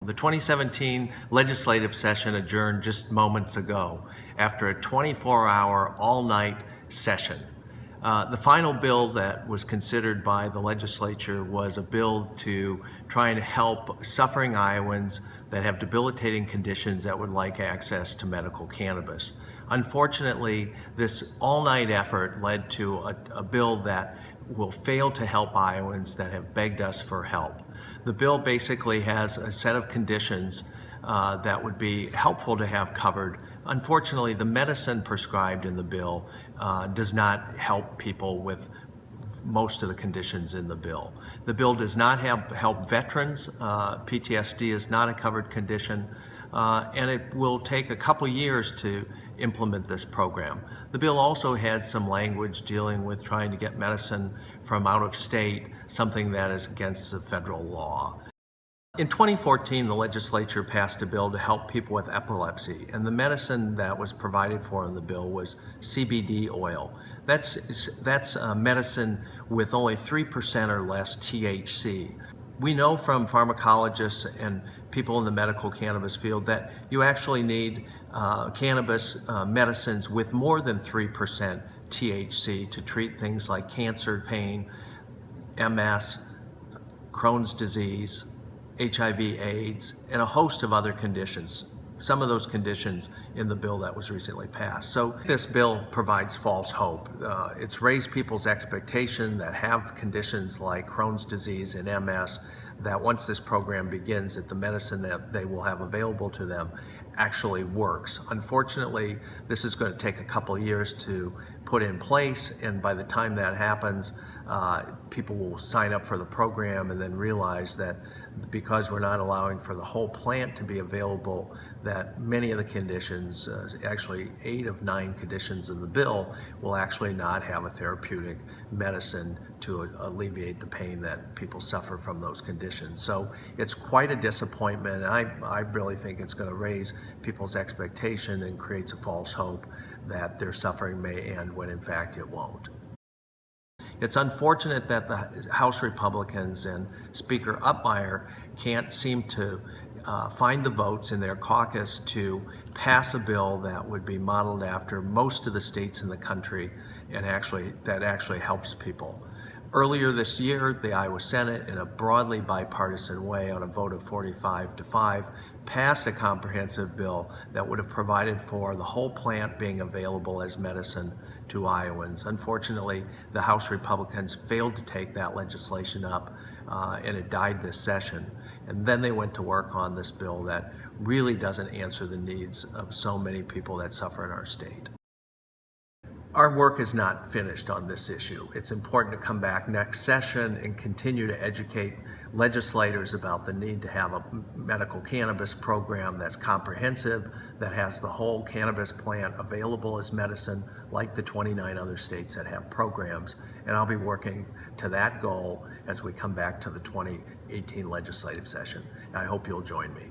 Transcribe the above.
The 2017 legislative session adjourned just moments ago after a 24-hour, all-night session. The final bill that was considered by the legislature was a bill to try and help suffering Iowans that have debilitating conditions that would like access to medical cannabis. Unfortunately, this all-night effort led to a bill that will fail to help Iowans that have begged us for help. The bill basically has a set of conditions that would be helpful to have covered. Unfortunately, the medicine prescribed in the bill does not help people with most of the conditions in the bill. The bill does not help veterans. PTSD is not a covered condition, and it will take a couple years to implement this program. The bill also had some language dealing with trying to get medicine from out of state, something that is against the federal law. In 2014, the legislature passed a bill to help people with epilepsy, and the medicine that was provided for in the bill was CBD oil. That's medicine with only 3% or less THC. We know from pharmacologists and people in the medical cannabis field that you actually need cannabis medicines with more than 3% THC to treat things like cancer, pain, MS, Crohn's disease, HIV/AIDS, and a host of other conditions. Some of those conditions in the bill that was recently passed. So this bill provides false hope. It's raised people's expectation that have conditions like Crohn's disease and MS, that once this program begins, that the medicine that they will have available to them actually works. Unfortunately, this is going to take a couple years to put in place, and by the time that happens, people will sign up for the program and then realize that because we're not allowing for the whole plant to be available, that many of the conditions, actually 8 of 9 conditions in the bill, will actually not have a therapeutic medicine to alleviate the pain that people suffer from those conditions. So it's quite a disappointment, and I really think it's going to raise people's expectation and creates a false hope that their suffering may end when in fact it won't. It's unfortunate that the House Republicans and Speaker Upmeyer can't seem to find the votes in their caucus to pass a bill that would be modeled after most of the states in the country and that actually helps people. Earlier this year, the Iowa Senate, in a broadly bipartisan way on a vote of 45-5, passed a comprehensive bill that would have provided for the whole plant being available as medicine to Iowans. Unfortunately, the House Republicans failed to take that legislation up, and it died this session. And then they went to work on this bill that really doesn't answer the needs of so many people that suffer in our state. Our work is not finished on this issue. It's important to come back next session and continue to educate legislators about the need to have a medical cannabis program that's comprehensive, that has the whole cannabis plant available as medicine, like the 29 other states that have programs. And I'll be working to that goal as we come back to the 2018 legislative session. And I hope you'll join me.